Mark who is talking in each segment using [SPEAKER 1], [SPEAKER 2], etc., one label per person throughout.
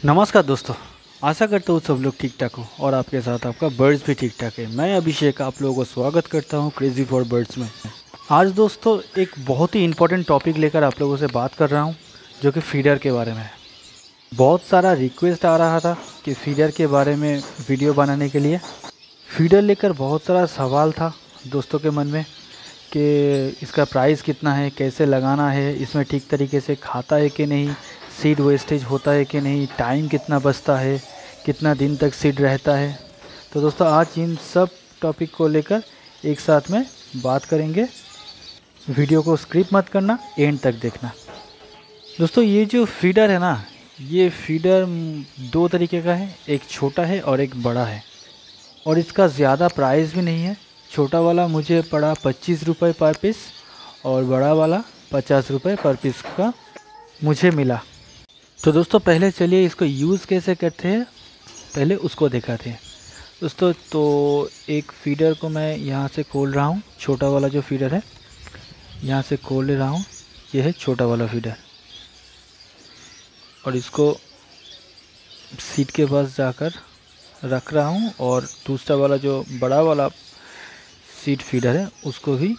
[SPEAKER 1] नमस्कार दोस्तों। आशा करता हूँ सब लोग ठीक ठाक हो और आपके साथ आपका बर्ड्स भी ठीक ठाक है। मैं अभिषेक आप लोगों को स्वागत करता हूँ क्रेज़ी फॉर बर्ड्स में। आज दोस्तों एक बहुत ही इम्पोर्टेंट टॉपिक लेकर आप लोगों से बात कर रहा हूँ, जो कि फीडर के बारे में है। बहुत सारा रिक्वेस्ट आ रहा था कि फीडर के बारे में वीडियो बनाने के लिए। फीडर लेकर बहुत सारा सवाल था दोस्तों के मन में कि इसका प्राइस कितना है, कैसे लगाना है, इसमें ठीक तरीके से खाता है कि नहीं, सीड वेस्टेज होता है कि नहीं, टाइम कितना बचता है, कितना दिन तक सीड रहता है। तो दोस्तों आज इन सब टॉपिक को लेकर एक साथ में बात करेंगे। वीडियो को स्किप मत करना, एंड तक देखना। दोस्तों ये जो फीडर है ना, ये फीडर दो तरीके का है, एक छोटा है और एक बड़ा है। और इसका ज़्यादा प्राइस भी नहीं है। छोटा वाला मुझे पड़ा 25 रुपये पर पीस और बड़ा वाला 50 रुपये पर पीस का मुझे मिला। तो दोस्तों पहले चलिए इसको यूज़ कैसे करते हैं, पहले उसको दिखाते हैं दोस्तों। तो एक फीडर को मैं यहाँ से खोल रहा हूँ, छोटा वाला जो फीडर है यहाँ से खोल ले रहा हूँ। ये है छोटा वाला फीडर और इसको सीट के पास जाकर रख रहा हूँ। और दूसरा वाला जो बड़ा वाला सीड फीडर है उसको भी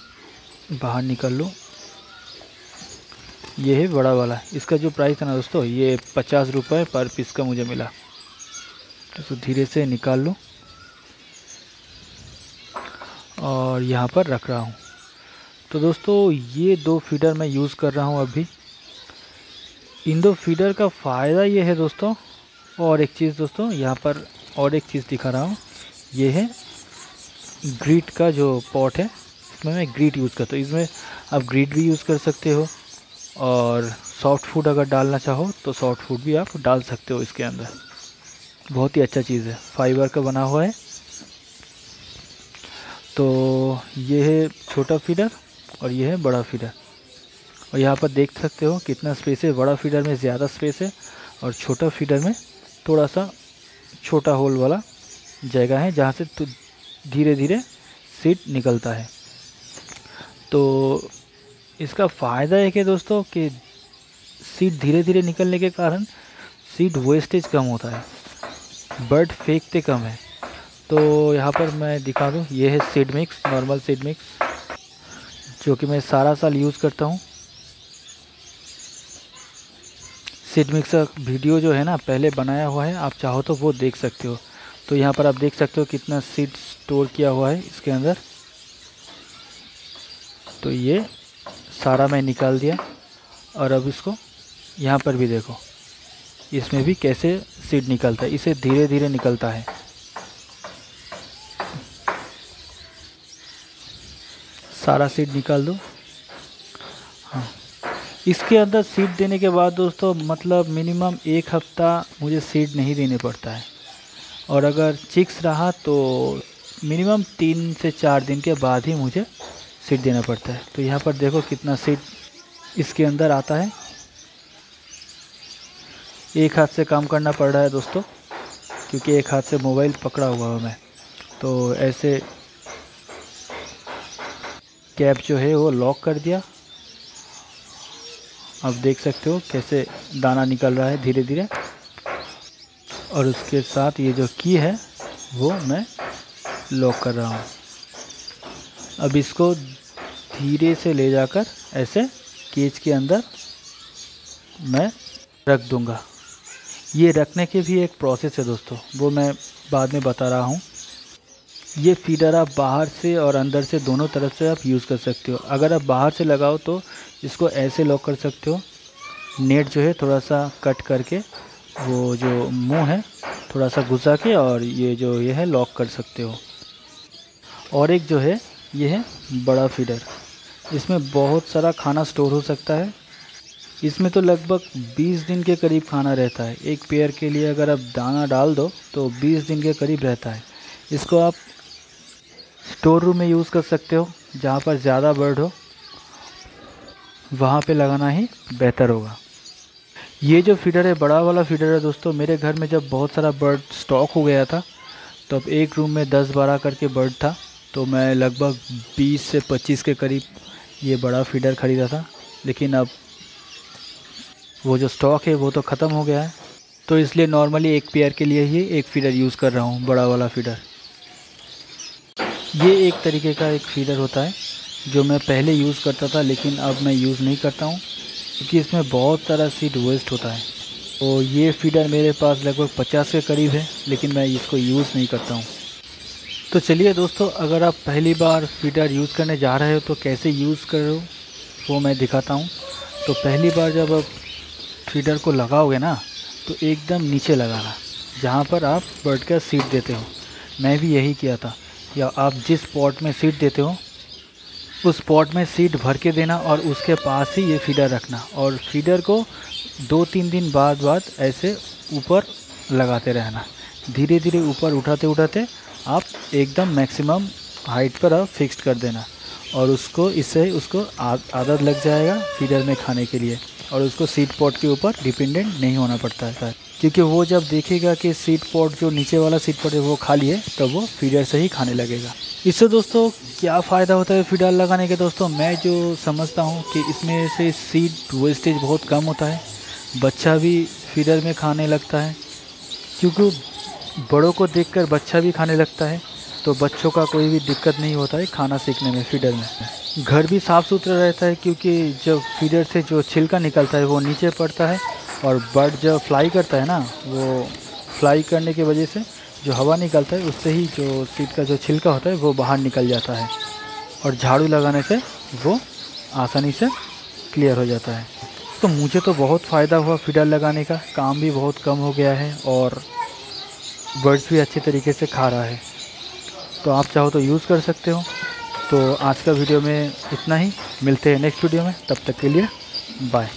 [SPEAKER 1] बाहर निकाल लो। ये है बड़ा वाला। इसका जो प्राइस है ना दोस्तों, ये 50 रुपये पर पीस का मुझे मिला। तो धीरे से निकाल लो और यहाँ पर रख रहा हूँ। तो दोस्तों ये दो फीडर मैं यूज़ कर रहा हूँ अभी। इन दो फीडर का फ़ायदा ये है दोस्तों, और एक चीज़ दोस्तों यहाँ पर और एक चीज़ दिखा रहा हूँ। ये है ग्रीट का जो पॉट है, इसमें मैं ग्रीट यूज़ करता हूँ। इसमें आप ग्रीट भी यूज़ कर सकते हो और सॉफ्ट फूड अगर डालना चाहो तो सॉफ्ट फूड भी आप डाल सकते हो इसके अंदर। बहुत ही अच्छा चीज़ है, फाइबर का बना हुआ है। तो ये है छोटा फीडर और ये है बड़ा फीडर। और यहाँ पर देख सकते हो कितना स्पेस है। बड़ा फीडर में ज़्यादा स्पेस है और छोटा फीडर में थोड़ा सा छोटा होल वाला जगह है, जहाँ से तो धीरे धीरे सीड निकलता है। तो इसका फ़ायदा है कि दोस्तों कि सीड धीरे धीरे निकलने के कारण सीड वेस्टेज कम होता है, बर्ड फेंकते कम है। तो यहाँ पर मैं दिखा दूँ, ये है seed mix, normal seed mix, जो कि मैं सारा साल यूज़ करता हूँ। सीड मिक्स का वीडियो जो है ना पहले बनाया हुआ है, आप चाहो तो वो देख सकते हो। तो यहाँ पर आप देख सकते हो कितना सीड स्टोर किया हुआ है इसके अंदर। तो ये सारा मैं निकाल दिया और अब इसको यहाँ पर भी देखो, इसमें भी कैसे सीड निकलता है। इसे धीरे धीरे निकलता है। सारा सीड निकाल दो। हाँ, इसके अंदर सीड देने के बाद दोस्तों मतलब मिनिमम 1 हफ्ता मुझे सीड नहीं देने पड़ता है। और अगर चिक्स रहा तो मिनिमम 3 से 4 दिन के बाद ही मुझे सीड देना पड़ता है। तो यहाँ पर देखो कितना सीड इसके अंदर आता है। एक हाथ से काम करना पड़ रहा है दोस्तों, क्योंकि एक हाथ से मोबाइल पकड़ा हुआ हूँ मैं। तो ऐसे कैप जो है वो लॉक कर दिया। आप देख सकते हो कैसे दाना निकल रहा है धीरे धीरे। और उसके साथ ये जो की है वो मैं लॉक कर रहा हूँ। अब इसको धीरे से ले जाकर ऐसे केज के अंदर मैं रख दूँगा। ये रखने की भी एक प्रोसेस है दोस्तों, वो मैं बाद में बता रहा हूँ। ये फीडर आप बाहर से और अंदर से दोनों तरफ से आप यूज़ कर सकते हो। अगर आप बाहर से लगाओ तो इसको ऐसे लॉक कर सकते हो, नेट जो है थोड़ा सा कट करके, वो जो मुंह है थोड़ा सा घुसा के, और ये है लॉक कर सकते हो। और एक जो है ये है बड़ा फीडर। इसमें बहुत सारा खाना स्टोर हो सकता है। इसमें तो लगभग 20 दिन के करीब खाना रहता है। एक पेयर के लिए अगर आप दाना डाल दो तो 20 दिन के करीब रहता है। इसको आप स्टोर रूम में यूज़ कर सकते हो, जहाँ पर ज़्यादा बर्ड हो वहाँ पे लगाना ही बेहतर होगा। ये जो फीडर है बड़ा वाला फीडर है दोस्तों, मेरे घर में जब बहुत सारा बर्ड स्टॉक हो गया था तो अब एक रूम में 10-12 करके बर्ड था, तो मैं लगभग 20 से 25 के करीब ये बड़ा फीडर ख़रीदा था। लेकिन अब वो जो स्टॉक है वो तो ख़त्म हो गया है। तो इसलिए नॉर्मली एक पेयर के लिए ही एक फीडर यूज़ कर रहा हूँ, बड़ा वाला फीडर। ये एक तरीके का एक फीडर होता है जो मैं पहले यूज़ करता था, लेकिन अब मैं यूज़ नहीं करता हूँ क्योंकि इसमें बहुत सारा सीड वेस्ट होता है। तो ये फीडर मेरे पास लगभग 50 के करीब है, लेकिन मैं इसको यूज़ नहीं करता हूँ। तो चलिए दोस्तों, अगर आप पहली बार फीडर यूज़ करने जा रहे हो तो कैसे यूज़ करो वो मैं दिखाता हूँ। तो पहली बार जब आप फीडर को लगाओगे ना, तो एकदम नीचे लगाना जहाँ पर आप बर्ड का सीड देते हो। मैं भी यही किया था। या आप जिस पॉट में सीड देते हो उस पॉट में सीड भर के देना और उसके पास ही ये फीडर रखना, और फीडर को 2-3 दिन बाद ऐसे ऊपर लगाते रहना। धीरे धीरे ऊपर उठाते उठाते आप एकदम मैक्सिमम हाइट पर आप फिक्स्ड कर देना, और उसको इससे उसको आदत लग जाएगा फीडर में खाने के लिए, और उसको सीड पॉट के ऊपर डिपेंडेंट नहीं होना पड़ता है, क्योंकि वो जब देखेगा कि सीड पॉट जो नीचे वाला सीड पॉट है वो खाली है, तो वो फीडर से ही खाने लगेगा। इससे दोस्तों क्या फ़ायदा होता है फीडर लगाने के? दोस्तों मैं जो समझता हूँ कि इसमें से सीड वेस्टेज बहुत कम होता है, बच्चा भी फीडर में खाने लगता है, क्योंकि बड़ों को देखकर बच्चा भी खाने लगता है, तो बच्चों का कोई भी दिक्कत नहीं होता है खाना सीखने में फीडर में। घर भी साफ़ सुथरा रहता है, क्योंकि जब फीडर से जो छिलका निकलता है वो नीचे पड़ता है, और बर्ड जब फ्लाई करता है ना, वो फ्लाई करने की वजह से जो हवा निकलता है उससे ही जो सीड का जो छिलका होता है वो बाहर निकल जाता है, और झाड़ू लगाने से वो आसानी से क्लियर हो जाता है। तो मुझे तो बहुत फ़ायदा हुआ फीडर लगाने का, काम भी बहुत कम हो गया है और बर्ड्स भी अच्छे तरीके से खा रहा है। तो आप चाहो तो यूज़ कर सकते हो। तो आज का वीडियो में इतना ही, मिलते हैं नेक्स्ट वीडियो में, तब तक के लिए बाय।